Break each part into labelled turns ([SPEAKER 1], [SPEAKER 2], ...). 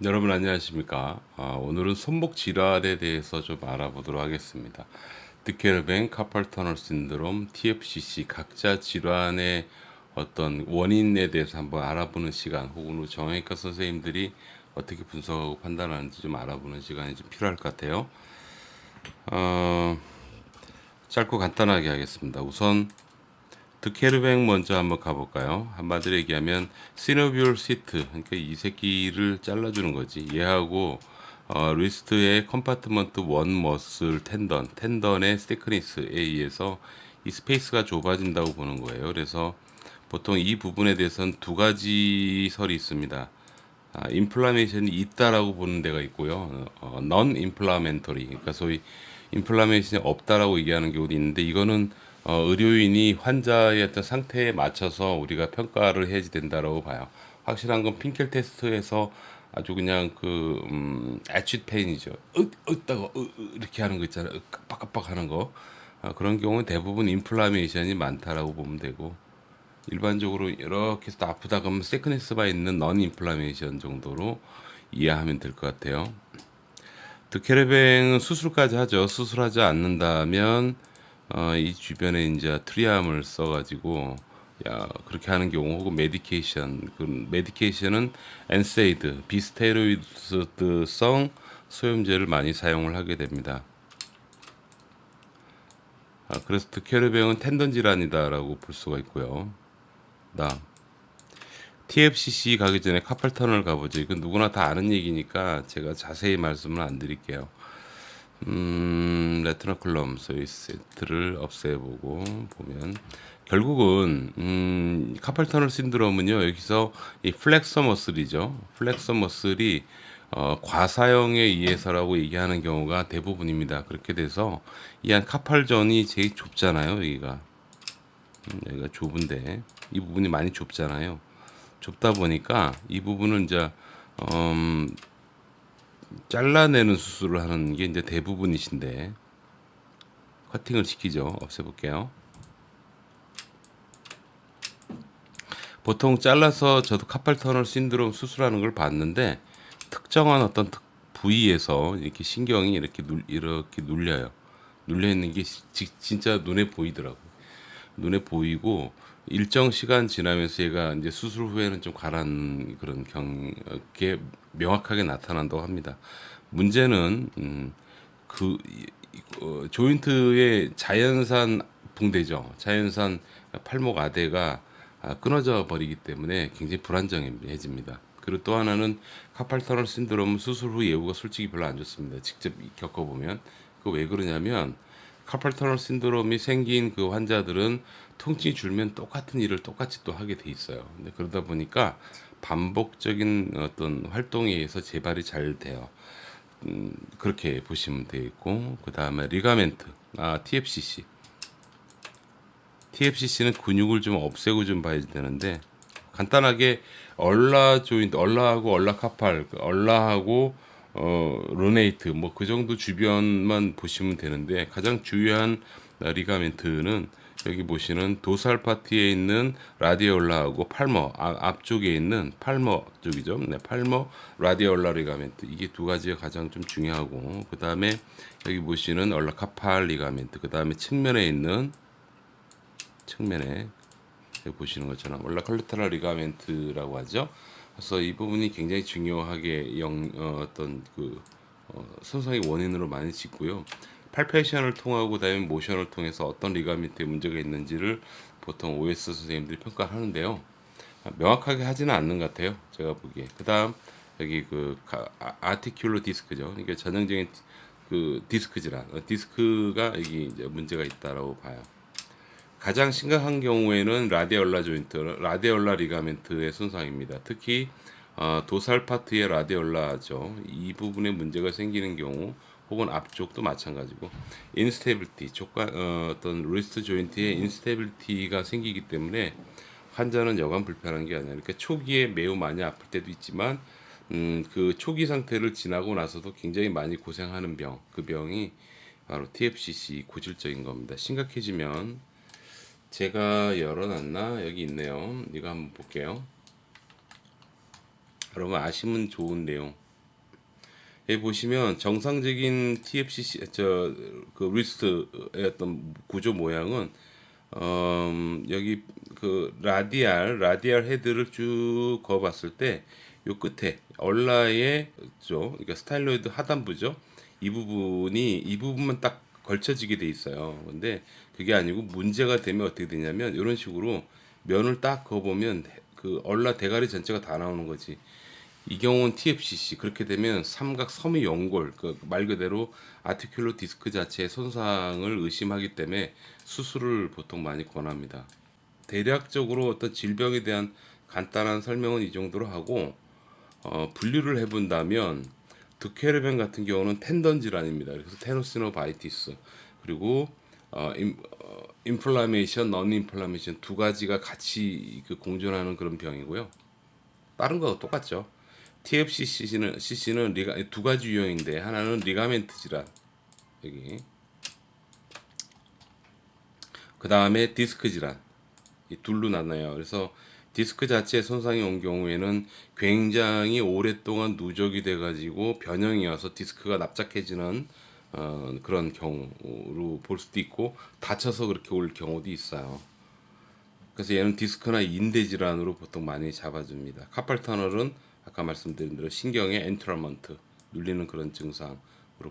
[SPEAKER 1] 여러분 안녕하십니까? 오늘은 손목 질환에 대해서 좀 알아보도록 하겠습니다. 드케르뱅, 카팔 터널 신드롬, TFCC 각자 질환의 어떤 원인에 대해서 한번 알아보는 시간, 혹은 정형외과 선생님들이 어떻게 분석하고 판단하는지 좀 알아보는 시간이 좀 필요할 것 같아요. 어, 짧고 간단하게 하겠습니다. 우선 드케르뱅 먼저 한번 가볼까요? 한마디로 얘기하면 시노비올 시트, 그러니까 이 새끼를 잘라주는 거지. 얘하고 리스트의 컴파트먼트 원 머슬 텐던의 스테크니스에 의해서 이 스페이스가 좁아진다고 보는 거예요. 그래서 보통 이 부분에 대해서는 두 가지 설이 있습니다. 인플라메이션이 있다라고 보는 데가 있고요. non inflammatory, 그러니까 소위 인플라메이션이 없다라고 얘기하는 경우도 있는데, 이거는 의료인이 환자의 어떤 상태에 맞춰서 우리가 평가를 해야지 된다라고 봐요. 확실한 건 핑켈 테스트에서 아주 그냥 애취 페인이죠. 따가 이렇게 하는 거 있잖아요. 깜빡깜빡 하는 거. 그런 경우는 대부분 인플라메이션이 많다라고 보면 되고, 일반적으로 이렇게 해서 아프다 그러면 세크니스가 있는 넌 인플라메이션 정도로 이해하면 될 것 같아요. 드케르뱅은 수술까지 하죠. 수술하지 않는다면 이 주변에 이제 트리암을 써가지고 그렇게 하는 경우, 혹은 메디케이션, 그 메디케이션은 엔세이드 비스테로이드성 소염제를 많이 사용을 하게 됩니다. 그래서 드케르뱅은 텐던 질환이다라고 볼 수가 있고요. 나 TFCC 가기 전에 카펠 터널 가보죠. 이건 누구나 다 아는 얘기니까 제가 자세히 말씀을 안 드릴게요. 레트나클럼 소위 세트를 없애보고 보면 결국은 카펠 터널 신드롬은요, 여기서 이 플렉서 머슬이죠. 플렉서 머슬이 과사용에 의해서라고 얘기하는 경우가 대부분입니다. 그렇게 돼서 이 한 카팔전이 제일 좁잖아요. 여기가 좁은데 이 부분이 많이 좁잖아요. 좁다 보니까 이 부분은 이제 음, 잘라내는 수술을 하는 게 이제 대부분이신데, 커팅을 시키죠. 없애볼게요. 보통 잘라서, 저도 카팔 터널 신드롬 수술하는 걸 봤는데, 특정한 어떤 부위에서 이렇게 신경이 이렇게 눌려요. 눌려 있는 게 진짜 눈에 보이더라고요. 눈에 보이고 일정 시간 지나면서 얘가 이제 수술 후에는 좀 가라앉는 그런 게 명확하게 나타난다고 합니다. 문제는 그 조인트의 자연산 붕대죠. 자연산 팔목 아대가 끊어져 버리기 때문에 굉장히 불안정해집니다. 그리고 또 하나는 카팔 터널 신드롬 수술 후 예후가 솔직히 별로 안 좋습니다. 직접 겪어보면. 그 왜 그러냐면, 카팔 터널 신드롬이 생긴 그 환자들은 통증이 줄면 똑같은 일을 똑같이 또 하게 돼 있어요. 근데 그러다 보니까 반복적인 어떤 활동에 의해서 재발이 잘 돼요. 그렇게 보시면 되겠고, 그 다음에 리가멘트, TFCC. TFCC는 근육을 좀 없애고 좀 봐야 되는데, 간단하게 얼라 조인트, 얼라하고 얼라카팔, 얼라하고 로네이트, 뭐 그 정도 주변만 보시면 되는데, 가장 중요한 리가멘트는 여기 보시는 도살 파티에 있는 라디올라하고 팔머, 앞쪽에 있는 팔머 쪽이죠. 네, 팔머 라디올라 리가멘트, 이게 두 가지가 가장 좀 중요하고, 그 다음에 여기 보시는 얼라카팔 리가멘트, 그 다음에 측면에 여기 보시는 것처럼 올라컬레테럴 리가멘트라고 하죠. 그래서 이 부분이 굉장히 중요하게 어떤 손상의 원인으로 많이 짓고요. 팔페이션을 통하고 그다음에 모션을 통해서 어떤 리가멘트에 문제가 있는지를 보통 OS 선생님들이 평가하는데요. 명확하게 하지는 않는 것 같아요. 제가 보기에. 그다음 여기 아티큘러 디스크죠. 그러니까 전형적인 그 디스크 질환, 디스크가 여기 이제 문제가 있다라고 봐요. 가장 심각한 경우에는 라디올라 조인트, 라디올라 리가멘트의 손상입니다. 특히 도살 파트의 라디올라죠. 이 부분에 문제가 생기는 경우, 혹은 앞쪽도 마찬가지고, 인스테빌티, 어떤 리스트 조인트에 인스테빌티가 생기기 때문에 환자는 여간 불편한 게 아니라, 그러니까 초기에 매우 많이 아플 때도 있지만 그 초기 상태를 지나고 나서도 굉장히 많이 고생하는 그 병이 바로 TFCC 고질적인 겁니다. 심각해지면, 제가 열어놨나? 여기 있네요. 이거 한번 볼게요. 여러분 아시면 좋은 내용. 여기 보시면 정상적인 TFCC 그 리스트의 어떤 구조 모양은 여기 그 라디알 헤드를 쭉 그어봤을 때 요 끝에 얼라의 그러니까 스타일로이드 하단부죠. 이 부분만 딱 걸쳐지게 돼 있어요. 근데 그게 아니고 문제가 되면 어떻게 되냐면 이런 식으로 면을 딱 그어보면 그 얼라 대가리 전체가 다 나오는 거지. 이 경우는 TFCC 그렇게 되면 삼각 섬유 연골 그 말 그대로 아티큘러 디스크 자체의 손상을 의심하기 때문에 수술을 보통 많이 권합니다. 대략적으로 어떤 질병에 대한 간단한 설명은 이 정도로 하고 분류를 해본다면 드케르벤 같은 경우는 텐던 질환입니다. 그래서 테노시노바이티스 그리고 인플라메이션, 넌 인플라메이션 두 가지가 같이 그 공존하는 그런 병이고요. 다른 거와 똑같죠. TFCC는 두 가지 유형인데 하나는 리가멘트 질환 여기 그 다음에 디스크 질환 이 둘로 나눠요. 그래서 디스크 자체에 손상이 온 경우에는 굉장히 오랫동안 누적이 돼가지고 변형이 와서 디스크가 납작해지는 그런 경우로 볼 수도 있고 다쳐서 그렇게 올 경우도 있어요. 그래서 얘는 디스크나 인대 질환으로 보통 많이 잡아줍니다. 카팔 터널은 아까 말씀드린 대로 신경의 엔트러먼트 눌리는 그런 증상으로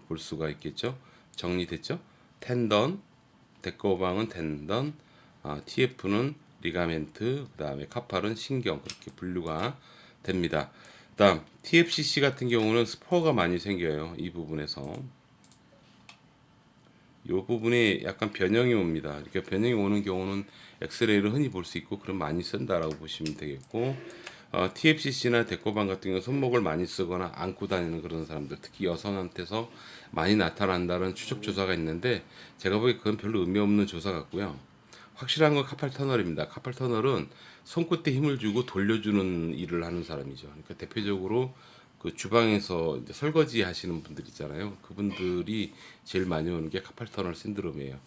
[SPEAKER 1] 볼 수가 있겠죠. 정리됐죠? 텐던, 데코방은 텐던, TF는 리가멘트, 그 다음에 카팔은 신경 그렇게 분류가 됩니다. 그다음 TFCC 같은 경우는 스포가 많이 생겨요. 이 부분에서 이 부분이 약간 변형이 옵니다. 이렇게 변형이 오는 경우는 엑스레이를 흔히 볼 수 있고 그럼 많이 쓴다라고 보시면 되겠고 TFCC나 데코방 같은 경우 손목을 많이 쓰거나 안고 다니는 그런 사람들 특히 여성한테서 많이 나타난다는 추적 조사가 있는데 제가 보기에 그건 별로 의미 없는 조사 같고요. 확실한 건 카팔 터널입니다. 카팔 터널은 손끝에 힘을 주고 돌려주는 일을 하는 사람이죠. 그러니까 대표적으로 그 주방에서 이제 설거지 하시는 분들 있잖아요. 그분들이 제일 많이 오는 게 카팔 터널 신드롬이에요.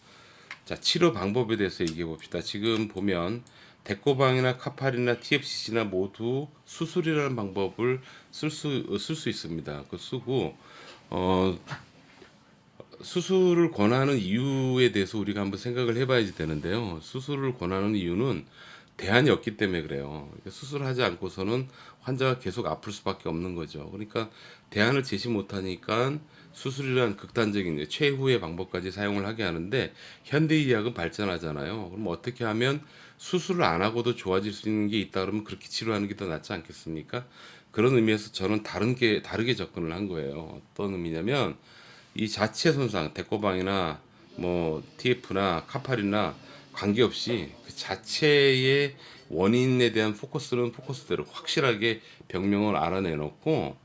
[SPEAKER 1] 자, 치료 방법에 대해서 얘기해 봅시다. 지금 보면 데코방이나 카팔이나 TFCC나 모두 수술이라는 방법을 쓸 수 있습니다. 그 쓰고 어, 수술을 권하는 이유에 대해서 우리가 한번 생각을 해봐야지 되는데요. 수술을 권하는 이유는 대안이 없기 때문에 그래요. 그러니까 수술하지 않고서는 환자가 계속 아플 수밖에 없는 거죠. 그러니까 대안을 제시 못하니까 수술이란 극단적인 최후의 방법까지 사용을 하게 하는데 현대의학은 발전하잖아요. 그럼 어떻게 하면 수술을 안 하고도 좋아질 수 있는 게 있다 그러면 그렇게 치료하는 게 더 낫지 않겠습니까? 그런 의미에서 저는 다르게 접근을 한 거예요. 어떤 의미냐면 이 자체 손상, 데코방이나 뭐 TF나 카팔이나 관계없이 그 자체의 원인에 대한 포커스는 포커스대로 확실하게 병명을 알아내놓고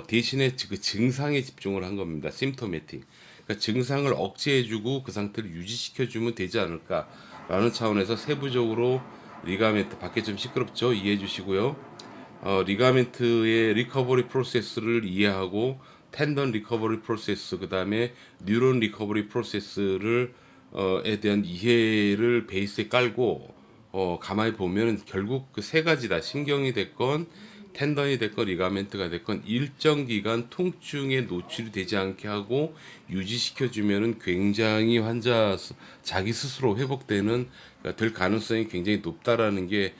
[SPEAKER 1] 대신에 그 증상에 집중을 한 겁니다. 심토매틱. 그러니까 증상을 억제해주고 그 상태를 유지시켜주면 되지 않을까라는 차원에서 세부적으로 리가멘트 밖에 좀 시끄럽죠. 이해해 주시고요. 리가멘트의 리커버리 프로세스를 이해하고 텐던 리커버리 프로세스 그다음에 뉴런 리커버리 프로세스를 에 대한 이해를 베이스에 깔고 가만히 보면 결국 그 세 가지다. 신경이 됐건 텐던이 됐건 리가멘트가 됐건 일정 기간 통증에 노출이 되지 않게 하고 유지시켜 주면은 굉장히 환자 자기 스스로 회복되는 될 가능성이 굉장히 높다라는 게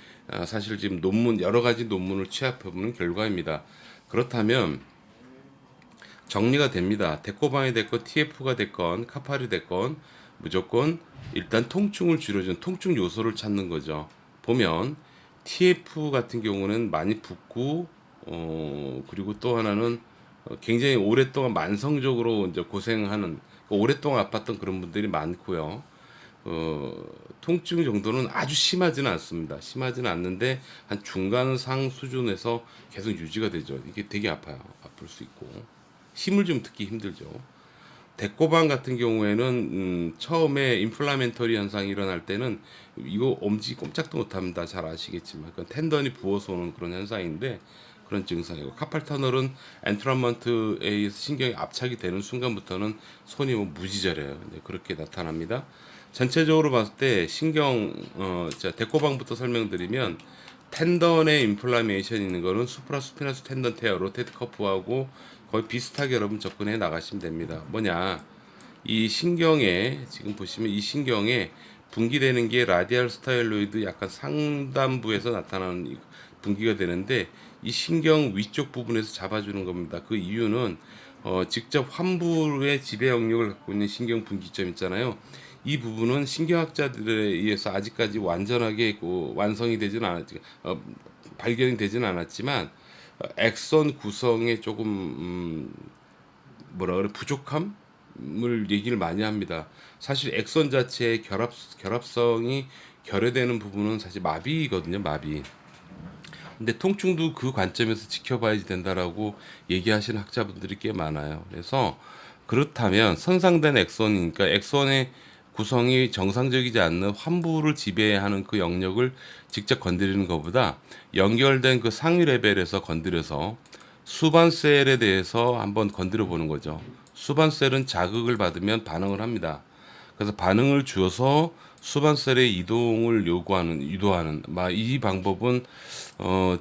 [SPEAKER 1] 사실 지금 여러 가지 논문을 취합해 보는 결과입니다. 그렇다면 정리가 됩니다. 데코방이 됐건 TF가 됐건 카팔이 됐건 무조건 일단 통증을 줄여준 통증 요소를 찾는 거죠. 보면 TF 같은 경우는 많이 붓고 그리고 또 하나는 굉장히 오랫동안 만성적으로 이제 고생하는 오랫동안 아팠던 그런 분들이 많고요. 통증 정도는 아주 심하지는 않습니다. 심하지는 않는데 한 중간상 수준에서 계속 유지가 되죠. 이게 되게 아파요. 아플 수 있고 힘을 좀 듣기 힘들죠. 데코방 같은 경우에는 처음에 인플라멘터리 현상이 일어날 때는 이거 엄지 꼼짝도 못합니다. 잘 아시겠지만 그러니까 텐던이 부어서 오는 그런 현상인데 그런 증상이고 카팔 터널은 엔트러먼트에 신경이 압착이 되는 순간부터는 손이 뭐 무지절해요. 그렇게 나타납니다. 전체적으로 봤을 때 자 데코방부터 설명드리면 텐던의 인플라메이션 있는 거는 수프라스피너스 텐던 테어 로테트 커프하고 거의 비슷하게 여러분 접근해 나가시면 됩니다. 뭐냐? 이 신경에 지금 보시면 이 신경에 분기되는 게 라디알 스타일로이드 약간 상단부에서 나타나는 분기가 되는데 이 신경 위쪽 부분에서 잡아주는 겁니다. 그 이유는 직접 환부의 지배 영역을 갖고 있는 신경 분기점 있잖아요. 이 부분은 신경학자들에 의해서 아직까지 완전하게 완성이 되지는 않았지, 발견이 되지는 않았지만 액선 구성에 조금 뭐라 그래 부족함을 얘기를 많이 합니다. 사실 액선 자체의 결합성이 결여되는 부분은 사실 마비거든요, 마비. 근데 통증도 그 관점에서 지켜봐야 된다라고 얘기하시는 학자분들이 꽤 많아요. 그래서 그렇다면 손상된 액선이니까 액선의 구성이 정상적이지 않는 환부를 지배하는 그 영역을 직접 건드리는 것보다 연결된 그 상위 레벨에서 건드려서 수반셀에 대해서 한번 건드려 보는 거죠. 수반셀은 자극을 받으면 반응을 합니다. 그래서 반응을 주어서 수반셀의 이동을 유도하는 이 방법은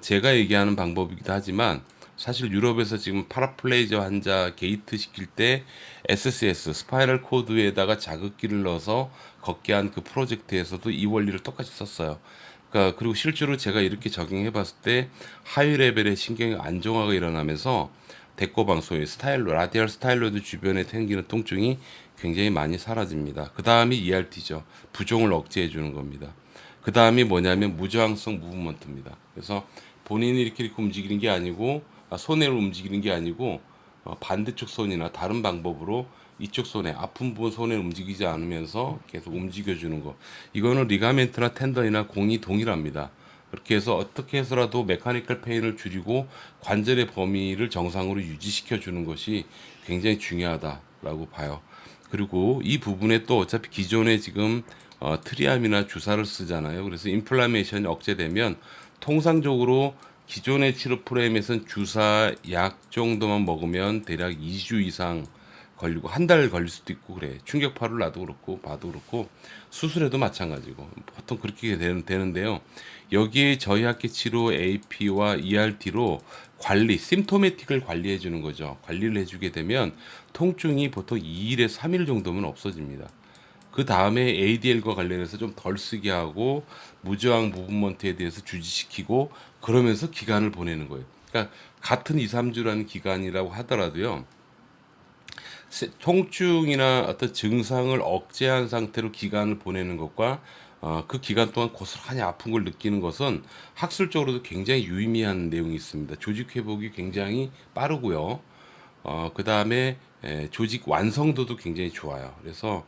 [SPEAKER 1] 제가 얘기하는 방법이기도 하지만 사실 유럽에서 지금 파라플레이저 환자 게이트 시킬 때 SCS 스파이럴 코드에다가 자극기를 넣어서 걷게 한 그 프로젝트에서도 이 원리를 똑같이 썼어요. 그러니까 그리고 실제로 제가 이렇게 적용해 봤을 때 하위 레벨의 신경이 안정화가 일어나면서 대꼬방 소의 라디얼 스타일로이드 주변에 생기는 통증이 굉장히 많이 사라집니다. 그 다음이 ERT죠. 부종을 억제해 주는 겁니다. 그 다음이 뭐냐면 무저항성 무브먼트입니다. 그래서 본인이 이렇게 움직이는 게 아니고 손해를 움직이는 게 아니고 반대쪽 손이나 다른 방법으로 이쪽 손에 아픈 부분 손에 움직이지 않으면서 계속 움직여주는 거. 이거는 리가멘트나 텐던이나 공이 동일합니다. 그렇게 해서 어떻게 해서라도 메카니컬 페인을 줄이고 관절의 범위를 정상으로 유지시켜 주는 것이 굉장히 중요하다라고 봐요. 그리고 이 부분에 또 어차피 기존에 지금 트리암이나 주사를 쓰잖아요. 그래서 인플라메이션이 억제되면 통상적으로 기존의 치료 프레임에서는 주사 약 정도만 먹으면 대략 2주 이상 걸리고 한 달 걸릴 수도 있고 그래. 충격파를 놔도 그렇고 봐도 그렇고 수술해도 마찬가지고 보통 그렇게 되는데요. 여기에 저희 학회 치료 AP와 ERT로 심토매틱을 관리해 주는 거죠. 관리를 해주게 되면 통증이 보통 2일에서 3일 정도면 없어집니다. 그 다음에 ADL과 관련해서 좀 덜 쓰게 하고 무저항 무브먼트에 대해서 주지시키고 그러면서 기간을 보내는 거예요. 그러니까 같은 2, 3주라는 기간이라고 하더라도요. 통증이나 어떤 증상을 억제한 상태로 기간을 보내는 것과 그 기간 동안 고스란히 아픈 걸 느끼는 것은 학술적으로도 굉장히 유의미한 내용이 있습니다. 조직 회복이 굉장히 빠르고요. 그 다음에 조직 완성도도 굉장히 좋아요. 그래서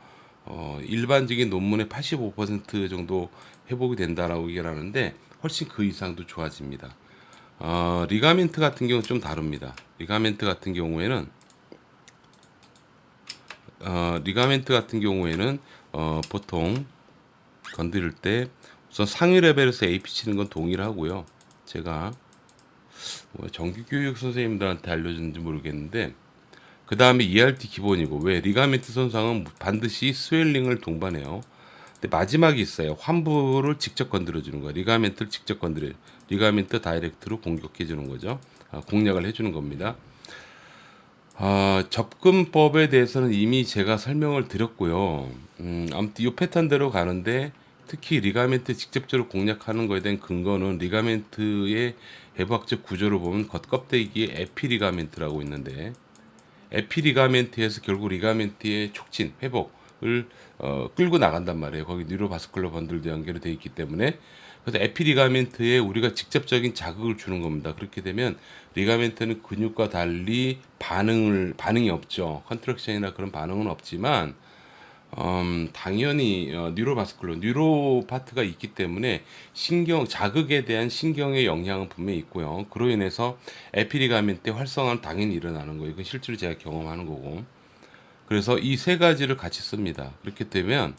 [SPEAKER 1] 일반적인 논문의 85% 정도 회복이 된다라고 얘기를 하는데 훨씬 그 이상도 좋아집니다. 리가멘트 같은 경우는 좀 다릅니다. 리가멘트 같은 경우에는 보통 건드릴 때 우선 상위 레벨에서 AP 치는 건 동의를 하고요. 제가 정규 교육 선생님들한테 알려줬는지 모르겠는데 그 다음에 ERT 기본이고 왜 리가멘트 손상은 반드시 스웰링을 동반해요. 근데 마지막에 있어요. 환부를 직접 건드려 주는 거예요. 리가멘트를 직접 건드려요. 리가멘트 다이렉트로 공격해 주는 거죠. 공략을 해주는 겁니다. 접근법에 대해서는 이미 제가 설명을 드렸고요. 아무튼 이 패턴대로 가는데 특히 리가멘트 직접적으로 공략하는 것에 대한 근거는 리가멘트의 해부학적 구조를 보면 겉껍데기에 에피리가멘트라고 있는데 에피리가멘트에서 결국 리가멘트의 촉진, 회복을 끌고 나간단 말이에요. 거기 뉴로바스쿨러 번들도 연결이 되어 있기 때문에 그래서 에피리가멘트에 우리가 직접적인 자극을 주는 겁니다. 그렇게 되면 리가멘트는 근육과 달리 반응이 없죠. 컨트랙션이나 그런 반응은 없지만 당연히 뉴로 파트가 있기 때문에 자극에 대한 신경의 영향은 분명히 있고요. 그로 인해서 에피리가멘트 활성화는 당연히 일어나는 거예요. 이건 실제로 제가 경험하는 거고. 그래서 이 세 가지를 같이 씁니다. 그렇게 되면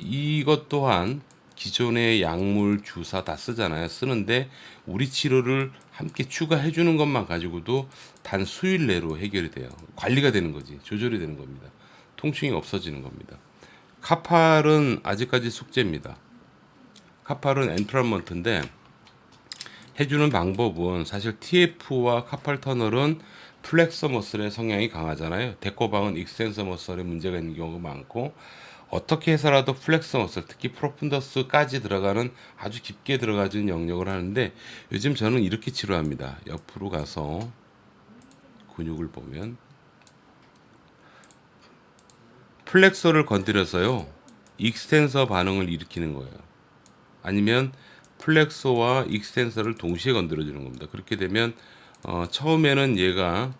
[SPEAKER 1] 이것 또한 기존의 약물 주사 다 쓰는데 우리 치료를 함께 추가해 주는 것만 가지고도 단 수일 내로 해결이 돼요. 관리가 되는 거지. 조절이 되는 겁니다. 통증이 없어지는 겁니다. 카팔은 아직까지 숙제입니다. 카팔은 엔트런먼트인데 해주는 방법은 사실 TF와 카팔 터널은 플렉서 머슬의 성향이 강하잖아요. 데코방은 익스텐서 머슬에 문제가 있는 경우가 많고 어떻게 해서라도 플렉서 머슬, 특히 프로푼더스까지 들어가는 아주 깊게 들어가는 영역을 하는데 요즘 저는 이렇게 치료합니다. 옆으로 가서 근육을 보면 플렉서를 건드려서요. 익스텐서 반응을 일으키는 거예요. 아니면 플렉서와 익스텐서를 동시에 건드려주는 겁니다. 그렇게 되면 처음에는 얘가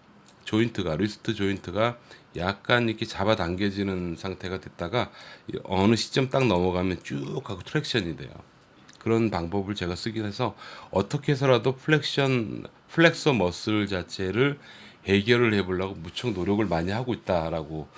[SPEAKER 1] 조인트가 리스트 조인트가 약간 이렇게 잡아당겨지는 상태가 됐다가 어느 시점 딱 넘어가면 쭉 하고 트랙션이 돼요. 그런 방법을 제가 쓰긴 해서 어떻게 해서라도 플렉서 머슬 자체를 해결을 해보려고 무척 노력을 많이 하고 있다라고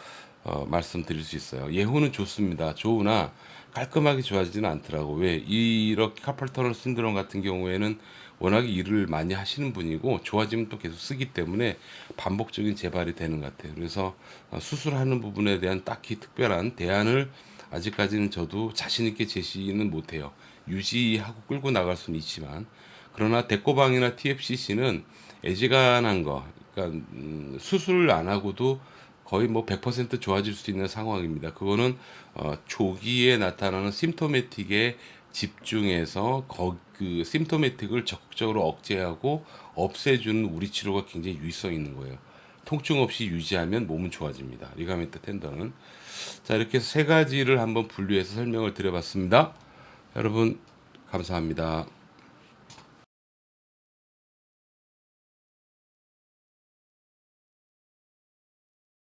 [SPEAKER 1] 말씀드릴 수 있어요. 예후는 좋습니다. 좋으나 깔끔하게 좋아지지는 않더라고. 왜? 이렇게 카팔 터널 신드롬 같은 경우에는 워낙에 일을 많이 하시는 분이고 좋아지면 또 계속 쓰기 때문에 반복적인 재발이 되는 것 같아요. 그래서 수술하는 부분에 대한 딱히 특별한 대안을 아직까지는 저도 자신 있게 제시는 못해요. 유지하고 끌고 나갈 수는 있지만 그러나 데코방이나 TFCC는 애지간한 거, 그러니까 수술을 안 하고도 거의 뭐 100% 좋아질 수 있는 상황입니다. 그거는 조기에 나타나는 심토매틱에 집중해서 그 심토매틱을 적극적으로 억제하고 없애주는 우리 치료가 굉장히 유의성 있는 거예요. 통증 없이 유지하면 몸은 좋아집니다. 리가멘트 텐더는. 자, 이렇게 해서 세 가지를 한번 분류해서 설명을 드려봤습니다. 여러분, 감사합니다.